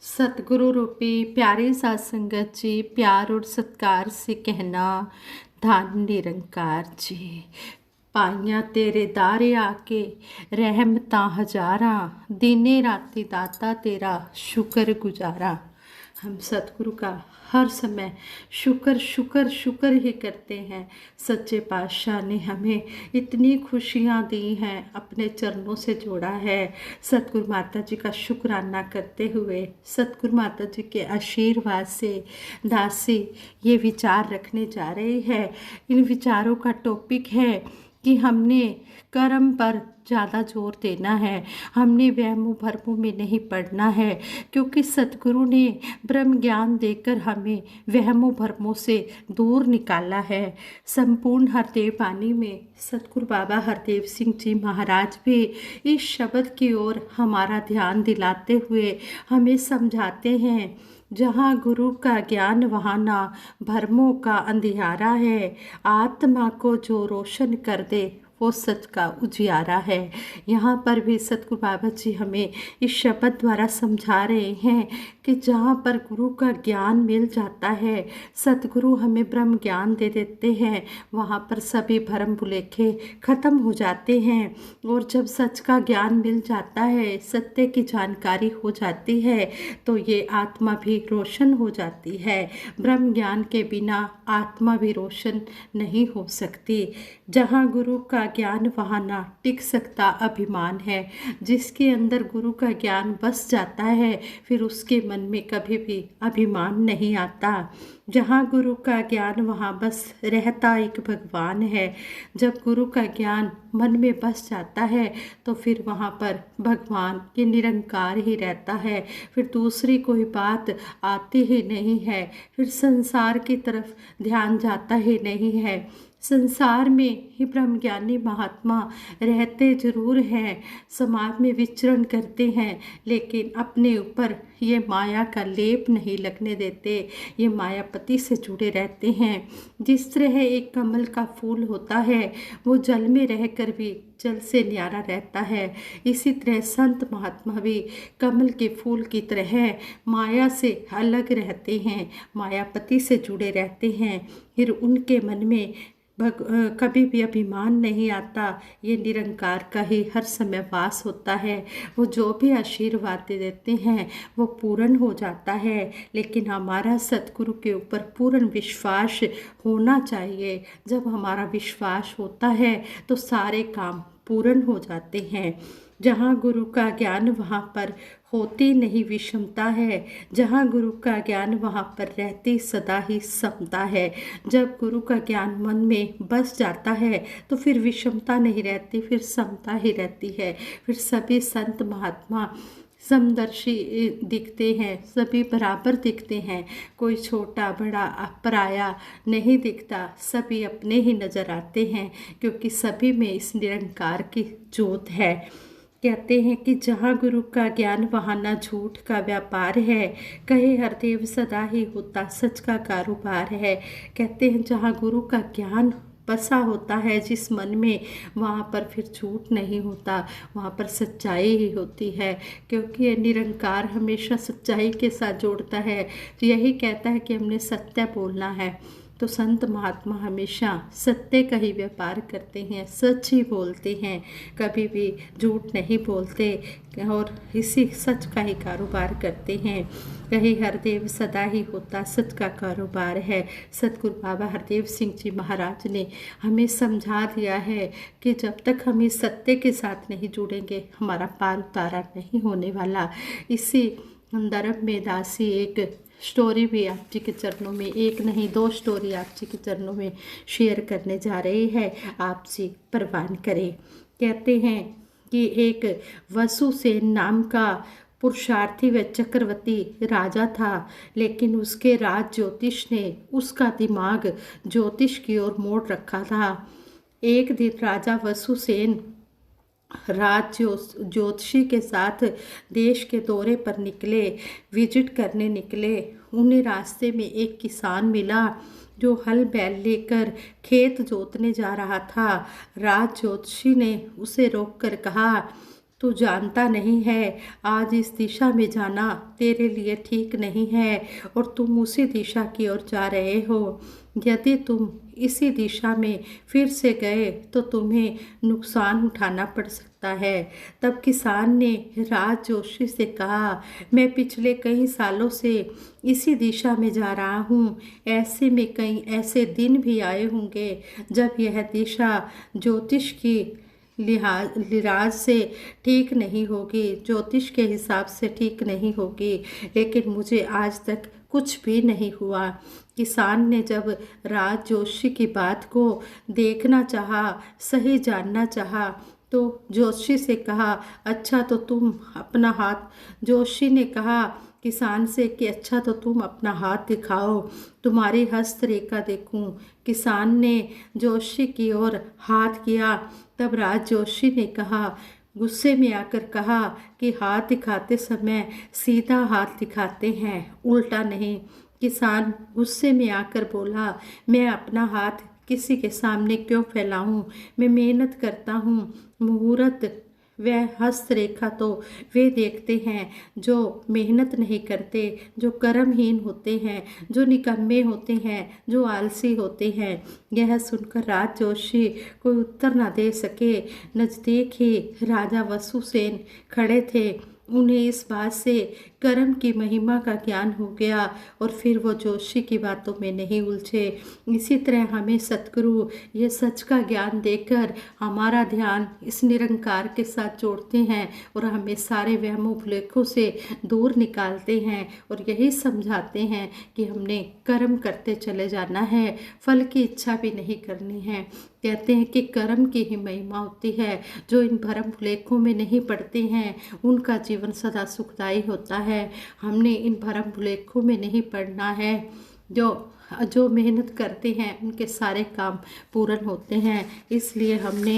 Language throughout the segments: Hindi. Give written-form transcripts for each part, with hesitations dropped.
सतगुरु रूपी प्यारे साध संगत जी, प्यार और सत्कार से कहना, धन निरंकार जी। पाइयां तेरे दारे आके रहमतां हजारां, दिने राती दाता तेरा शुक्र गुजारा। हम सतगुरु का हर समय शुक्र शुक्र शुक्र ही करते हैं। सच्चे पातशाह ने हमें इतनी खुशियाँ दी हैं, अपने चरणों से जोड़ा है। सतगुरु माता जी का शुक्राना करते हुए सतगुरु माता जी के आशीर्वाद से दासी ये विचार रखने जा रही है। इन विचारों का टॉपिक है कि हमने कर्म पर ज़्यादा जोर देना है, हमने वहमों भरमों में नहीं पड़ना है, क्योंकि सतगुरु ने ब्रह्म ज्ञान देकर हमें वहमों भरमों से दूर निकाला है। संपूर्ण हरदेव वाणी में सतगुरु बाबा हरदेव सिंह जी महाराज भी इस शब्द की ओर हमारा ध्यान दिलाते हुए हमें समझाते हैं, जहाँ गुरु का ज्ञान वहाँ ना भरमों का अंधियारा है, आत्मा को जो रोशन कर दे वो सच का उजियारा है। यहाँ पर भी सतगुरु बाबा जी हमें इस शब्द द्वारा समझा रहे हैं कि जहाँ पर गुरु का ज्ञान मिल जाता है, सतगुरु हमें ब्रह्म ज्ञान दे देते हैं, वहाँ पर सभी भरम भुलेखे खत्म हो जाते हैं। और जब सच का ज्ञान मिल जाता है, सत्य की जानकारी हो जाती है, तो ये आत्मा भी रोशन हो जाती है। ब्रह्म ज्ञान के बिना आत्मा भी रोशन नहीं हो सकती। जहाँ गुरु का ज्ञान वहाँ ना टिक सकता अभिमान है। जिसके अंदर गुरु का ज्ञान बस जाता है, फिर उसके मन में कभी भी अभिमान नहीं आता। जहाँ गुरु का ज्ञान वहाँ बस रहता एक भगवान है। जब गुरु का ज्ञान मन में बस जाता है, तो फिर वहाँ पर भगवान ये निरंकार ही रहता है, फिर दूसरी कोई बात आती ही नहीं है, फिर संसार की तरफ ध्यान जाता ही नहीं है। संसार में ही ब्रह्मज्ञानी महात्मा रहते जरूर हैं, समाज में विचरण करते हैं, लेकिन अपने ऊपर ये माया का लेप नहीं लगने देते, ये मायापति से जुड़े रहते हैं। जिस तरह एक कमल का फूल होता है, वो जल में रहकर भी जल से न्यारा रहता है, इसी तरह संत महात्मा भी कमल के फूल की तरह माया से अलग रहते हैं, मायापति से जुड़े रहते हैं। फिर उनके मन में कभी भी अभिमान नहीं आता, ये निरंकार का ही हर समय वास होता है। वो जो भी आशीर्वाद दे देते हैं वो पूर्ण हो जाता है, लेकिन हमारा सतगुरु के ऊपर पूर्ण विश्वास होना चाहिए। जब हमारा विश्वास होता है तो सारे काम पूर्ण हो जाते हैं। जहाँ गुरु का ज्ञान वहाँ पर होती नहीं विषमता है, जहाँ गुरु का ज्ञान वहाँ पर रहती सदा ही समता है। जब गुरु का ज्ञान मन में बस जाता है तो फिर विषमता नहीं रहती, फिर समता ही रहती है। फिर सभी संत महात्मा समदर्शी दिखते हैं, सभी बराबर दिखते हैं, कोई छोटा बड़ा पराया नहीं दिखता, सभी अपने ही नज़र आते हैं, क्योंकि सभी में इस निरंकार की जोत है। कहते हैं कि जहाँ गुरु का ज्ञान वहाँ ना झूठ का व्यापार है, कहे हरदेव सदा ही होता सच का कारोबार है। कहते हैं जहाँ गुरु का ज्ञान बसा होता है जिस मन में, वहाँ पर फिर झूठ नहीं होता, वहाँ पर सच्चाई ही होती है, क्योंकि ये निरंकार हमेशा सच्चाई के साथ जोड़ता है। तो यही कहता है कि हमने सत्य बोलना है। तो संत महात्मा हमेशा सत्य का ही व्यापार करते हैं, सच ही बोलते हैं, कभी भी झूठ नहीं बोलते, और इसी सच का ही कारोबार करते हैं। कहीं हरदेव सदा ही होता सच का कारोबार है। सतगुरु बाबा हरदेव सिंह जी महाराज ने हमें समझा दिया है कि जब तक हम इस सत्य के साथ नहीं जुड़ेंगे, हमारा पार उतारा नहीं होने वाला। इसी संदर्भ में दासी एक स्टोरी भी आप जी के चरणों में, एक नहीं दो स्टोरी आप जी के चरणों में शेयर करने जा रही है, आप जी प्रवान करें। कहते हैं कि एक वसुसेन नाम का पुरुषार्थी व चक्रवर्ती राजा था, लेकिन उसके राज ज्योतिष ने उसका दिमाग ज्योतिष की ओर मोड़ रखा था। एक दिन राजा वसुसेन राज ज्योतिषी के साथ देश के दौरे पर निकले, विजिट करने निकले। उन्हें रास्ते में एक किसान मिला जो हल बैल लेकर खेत जोतने जा रहा था। राज ज्योतिषी ने उसे रोककर कहा, तू जानता नहीं है आज इस दिशा में जाना तेरे लिए ठीक नहीं है और तुम उसी दिशा की ओर जा रहे हो। यदि तुम इसी दिशा में फिर से गए तो तुम्हें नुकसान उठाना पड़ सकता है। तब किसान ने राज जोशी से कहा, मैं पिछले कई सालों से इसी दिशा में जा रहा हूँ। ऐसे में कई ऐसे दिन भी आए होंगे जब यह दिशा ज्योतिष की लिहाज से ठीक नहीं होगी, ज्योतिष के हिसाब से ठीक नहीं होगी, लेकिन मुझे आज तक कुछ भी नहीं हुआ। किसान ने जब राज जोशी की बात को देखना चाहा, सही जानना चाहा, तो जोशी से कहा, अच्छा तो तुम अपना हाथ जोशी ने कहा किसान से कि अच्छा तो तुम अपना हाथ दिखाओ, तुम्हारी हस्तरेखा देखूं। किसान ने जोशी की ओर हाथ किया। तब राज जोशी ने कहा, गुस्से में आकर कहा कि हाथ दिखाते समय सीधा हाथ दिखाते हैं, उल्टा नहीं। किसान गुस्से में आकर बोला, मैं अपना हाथ किसी के सामने क्यों फैलाऊं? मैं मेहनत करता हूँ। मुहूर्त वह हस्तरेखा तो वे देखते हैं जो मेहनत नहीं करते, जो कर्महीन होते हैं, जो निकम्मे होते हैं, जो आलसी होते हैं। यह सुनकर राज जोशी कोई उत्तर न दे सके। नज़दीक ही राजा वसुसेन खड़े थे। उन्हें इस बात से कर्म की महिमा का ज्ञान हो गया और फिर वो जोशी की बातों में नहीं उलझे। इसी तरह हमें सतगुरु ये सच का ज्ञान देकर हमारा ध्यान इस निरंकार के साथ जोड़ते हैं और हमें सारे वहमों भुलेखों से दूर निकालते हैं और यही समझाते हैं कि हमने कर्म करते चले जाना है, फल की इच्छा भी नहीं करनी है। कहते हैं कि कर्म की ही महिमा होती है। जो इन भरम भुलेखों में नहीं पड़ते हैं उनका जीवन सदा सुखदायी होता है। हमने इन भरम भुलेखों में नहीं पड़ना है। जो मेहनत करते हैं उनके सारे काम पूर्ण होते हैं। इसलिए हमने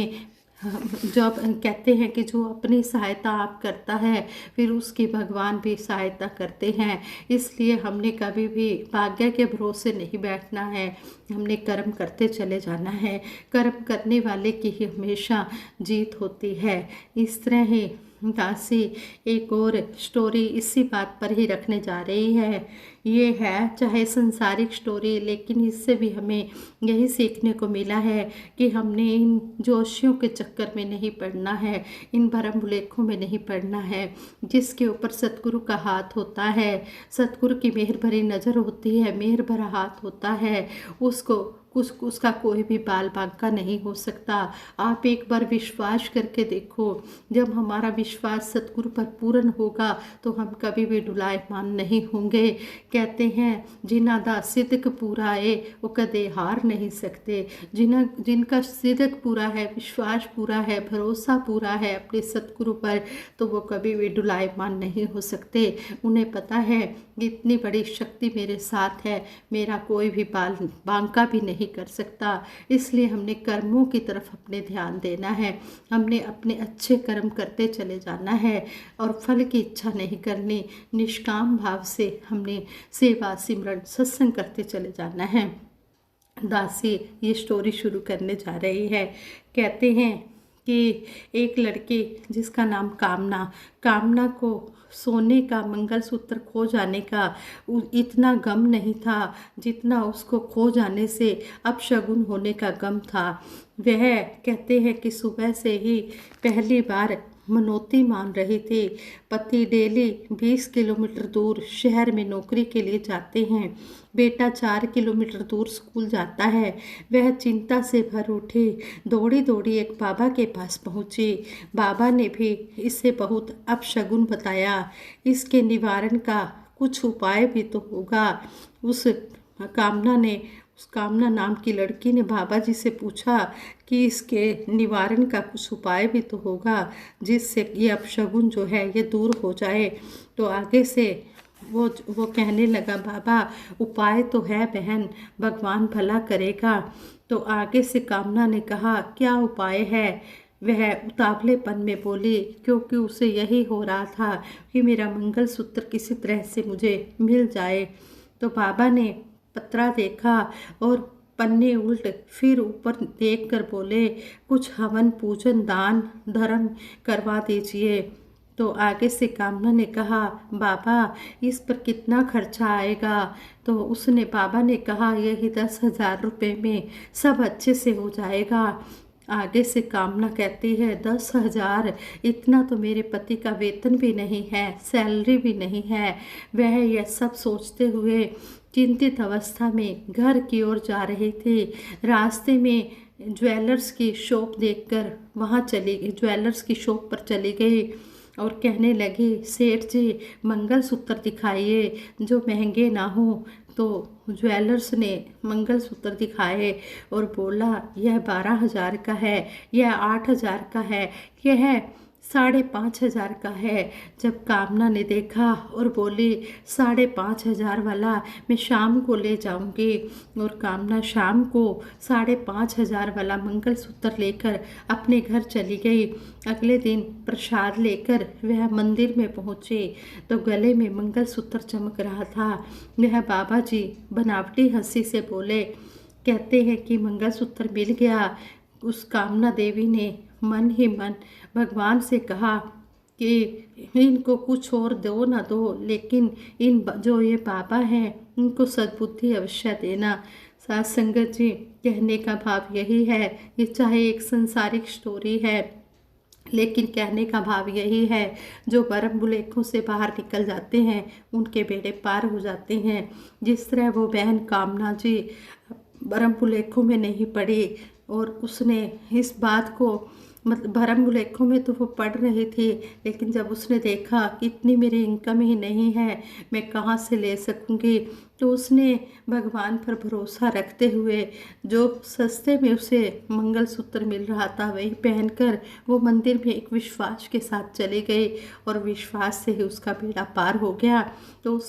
जब कहते हैं कि जो अपनी सहायता आप करता है फिर उसकी भगवान भी सहायता करते हैं। इसलिए हमने कभी भी भाग्य के भरोसे नहीं बैठना है, हमने कर्म करते चले जाना है। कर्म करने वाले की ही हमेशा जीत होती है। इस तरह ही दासी एक और स्टोरी इसी बात पर ही रखने जा रही है। ये है चाहे संसारिक स्टोरी, लेकिन इससे भी हमें यही सीखने को मिला है कि हमने इन जोशियों के चक्कर में नहीं पड़ना है, इन भरम भुलेखों में नहीं पड़ना है। जिसके ऊपर सतगुरु का हाथ होता है, सतगुरु की मेहर भरी नज़र होती है, मेहर भरा हाथ होता है, उसका कोई भी बाल बांका नहीं हो सकता। आप एक बार विश्वास करके देखो, जब हमारा विश्वास सतगुरु पर पूर्ण होगा तो हम कभी भी डुलायमान नहीं होंगे। कहते हैं जिन्हां दा सिदक पूरा है वो कदे हार नहीं सकते। जिनका सिदक पूरा है, विश्वास पूरा है, भरोसा पूरा है अपने सतगुरु पर, तो वो कभी भी डुलायमान नहीं हो सकते। उन्हें पता है कि इतनी बड़ी शक्ति मेरे साथ है, मेरा कोई भी बाल बांका भी नहीं कर सकता। इसलिए हमने कर्मों की तरफ अपने ध्यान देना है, हमने अपने अच्छे कर्म करते चले जाना है और फल की इच्छा नहीं करनी। निष्काम भाव से हमने सेवा सिमरन सत्संग करते चले जाना है। दासी ये स्टोरी शुरू करने जा रही है। कहते हैं कि एक लड़की जिसका नाम कामना को सोने का मंगलसूत्र खो जाने का इतना गम नहीं था जितना उसको खो जाने से अपशगुन होने का गम था। वह कहते हैं कि सुबह से ही पहली बार मनौती मान रही थी। पति डेली 20 किलोमीटर दूर शहर में नौकरी के लिए जाते हैं, बेटा 4 किलोमीटर दूर स्कूल जाता है। वह चिंता से भर उठी, दौड़ी दौड़ी एक बाबा के पास पहुंची। बाबा ने भी इसे बहुत अपशगुन बताया, इसके निवारण का कुछ उपाय भी तो होगा। उस कामना नाम की लड़की ने बाबा जी से पूछा कि इसके निवारण का कुछ उपाय भी तो होगा जिससे ये अपशगुन जो है ये दूर हो जाए। तो आगे से वो कहने लगा, बाबा उपाय तो है बहन, भगवान भला करेगा। तो आगे से कामना ने कहा, क्या उपाय है? वह उतावलेपन में बोली, क्योंकि उसे यही हो रहा था कि मेरा मंगलसूत्र किसी तरह से मुझे मिल जाए। तो बाबा ने पत्रा देखा और पन्ने उल्ट फिर ऊपर देखकर बोले, कुछ हवन पूजन दान धर्म करवा दीजिए। तो आगे से कामना ने कहा, बाबा इस पर कितना खर्चा आएगा? तो उसने बाबा ने कहा, यही 10,000 रुपये में सब अच्छे से हो जाएगा। आगे से कामना कहती है, 10,000? इतना तो मेरे पति का वेतन भी नहीं है, सैलरी भी नहीं है। वह यह सब सोचते हुए चिंतित अवस्था में घर की ओर जा रहे थे। रास्ते में ज्वेलर्स की शॉप देखकर ज्वेलर्स की शॉप पर चली गई और कहने लगे, सेठ जी मंगलसूत्र दिखाइए जो महंगे ना हो। तो ज्वेलर्स ने मंगलसूत्र दिखाए और बोला, यह 12,000 का है, यह 8,000 का है, यह 5,500 का है। जब कामना ने देखा और बोली, 5,500 वाला मैं शाम को ले जाऊंगी। और कामना शाम को 5,500 वाला मंगलसूत्र लेकर अपने घर चली गई। अगले दिन प्रसाद लेकर वह मंदिर में पहुंचे तो गले में मंगलसूत्र चमक रहा था। वह बाबा जी बनावटी हंसी से बोले, कहते हैं कि मंगलसूत्र मिल गया। उस कामना देवी ने मन ही मन भगवान से कहा कि इनको कुछ और दो ना दो, लेकिन जो ये बाबा हैं इनको सद्बुद्धि अवश्य देना। साथ संगत जी, कहने का भाव यही है, ये चाहे एक संसारिक स्टोरी है लेकिन कहने का भाव यही है, जो बरम बुलेखों से बाहर निकल जाते हैं उनके बेड़े पार हो जाते हैं। जिस तरह वो बहन कामना जी बरम बुलेखों में नहीं पड़ी और उसने इस बात को भरम बुलेखों में तो वो पढ़ रही थी, लेकिन जब उसने देखा कि इतनी मेरी इनकम ही नहीं है, मैं कहाँ से ले सकूँगी, तो उसने भगवान पर भरोसा रखते हुए जो सस्ते में उसे मंगलसूत्र मिल रहा था वही पहनकर वो मंदिर में एक विश्वास के साथ चली गई और विश्वास से ही उसका बेड़ा पार हो गया। तो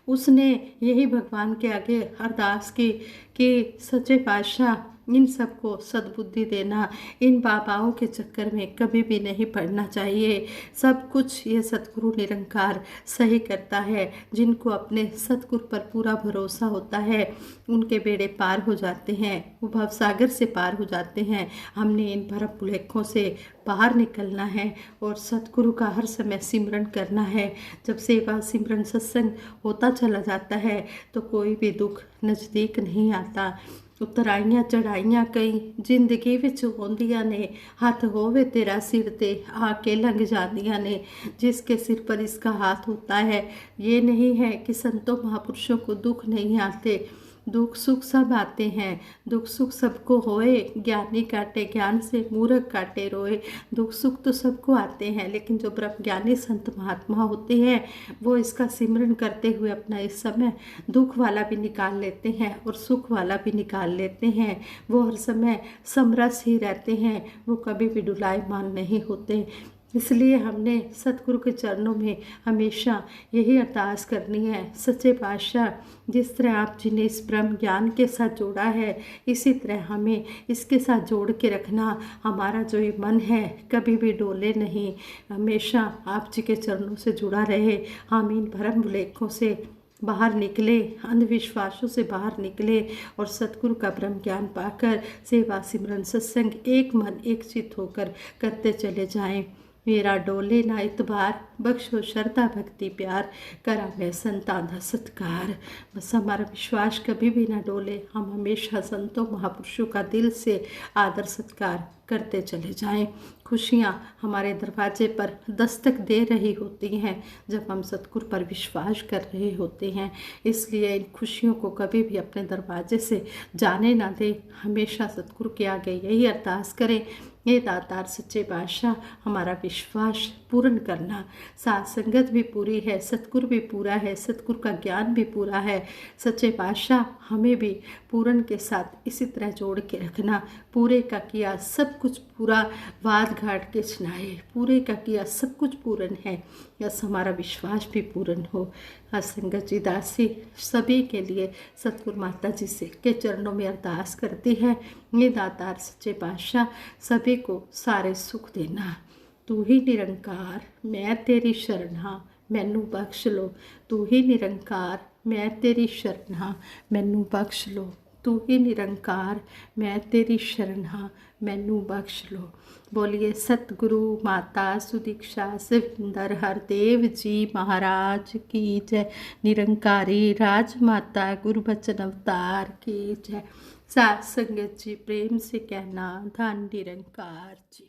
उसने यही भगवान के आगे अरदास की कि सच्चे पातशाह इन सबको सद्बुद्धि देना, इन बाबाओं के चक्कर में कभी भी नहीं पड़ना चाहिए। सब कुछ ये सतगुरु निरंकार सही करता है। जिनको अपने सतगुरु पर पूरा भरोसा होता है उनके बेड़े पार हो जाते हैं, वो भवसागर से पार हो जाते हैं। हमने इन भरम बुलेखों से बाहर निकलना है और सतगुरु का हर समय सिमरन करना है। जब सेवा सिमरन सत्संग होता चला जाता है तो कोई भी दुख नज़दीक नहीं आता। उतराइयां चढ़ाइयां कई जिंदगी विच होंदियां ने, हाथ होवे तेरा सिर ते आके लंघ जांदियां ने। जिसके सिर पर इसका हाथ होता है, ये नहीं है कि संतों महापुरुषों को दुख नहीं आते, दुख सुख सब आते हैं। दुख सुख सबको होए, ज्ञानी काटे ज्ञान से मूर्ख काटे रोए। दुख सुख तो सबको आते हैं, लेकिन जो ब्रह्म ज्ञानी संत महात्मा होते हैं वो इसका सिमरन करते हुए अपना इस समय दुख वाला भी निकाल लेते हैं और सुख वाला भी निकाल लेते हैं। वो हर समय समरस ही रहते हैं, वो कभी भी डुलायमान नहीं होते। इसलिए हमने सतगुरु के चरणों में हमेशा यही अरदास करनी है, सच्चे पातशाह जिस तरह आप जिन्हें इस ब्रह्म ज्ञान के साथ जोड़ा है, इसी तरह हमें इसके साथ जोड़ के रखना। हमारा जो ये मन है कभी भी डोले नहीं, हमेशा आप जी के चरणों से जुड़ा रहे। हम इन भरम बुलेखों से बाहर निकले, अंधविश्वासों से बाहर निकले और सतगुरु का ब्रह्म ज्ञान पाकर सेवा सिमरन सत्संग एक मन एक चित होकर करते चले जाएं। मेरा डोले ना इतबार, बख्शो श्रद्धा भक्ति प्यार, करा मैं संतान दा सत्कार। बस हमारा विश्वास कभी भी ना डोले, हम हमेशा संतों महापुरुषों का दिल से आदर सत्कार करते चले जाएं। खुशियाँ हमारे दरवाजे पर दस्तक दे रही होती हैं जब हम सतगुरु पर विश्वास कर रहे होते हैं। इसलिए इन खुशियों को कभी भी अपने दरवाजे से जाने ना दें। हमेशा सतगुरु के आगे यही अरदास करें, ये दातार सच्चे पातशाह हमारा विश्वास पूर्ण करना। साथ संगत भी पूरी है, सतगुरु भी पूरा है, सतगुरु का ज्ञान भी पूरा है। सच्चे पातशाह हमें भी पूर्ण के साथ इसी तरह जोड़ के रखना। पूरे का किया सब कुछ पूरा, वाद घाट के सुनाए, पूरे का किया सब कुछ पूर्ण है। बस हमारा विश्वास भी पूर्ण हो। संगत जी दासी सभी के लिए सतगुरु माता जी से के चरणों में अरदास करती है, ये दातार सच्चे पातशाह सभी को सारे सुख देना। तू ही निरंकार मैं तेरी शरणा, मैनू बख्श लो। तू ही निरंकार मैं तेरी शरणा, मैनू बख्श लो। तू ही निरंकार, मैं तेरी शरण हाँ, मैनू बख्श लो। बोलिए सतगुरु माता सुदीक्षा सिविंदर हरदेव जी महाराज की जय। निरंकारी राजमाता गुरुबचन अवतार की जय। सात संगत जी प्रेम से कहना धन निरंकार जी।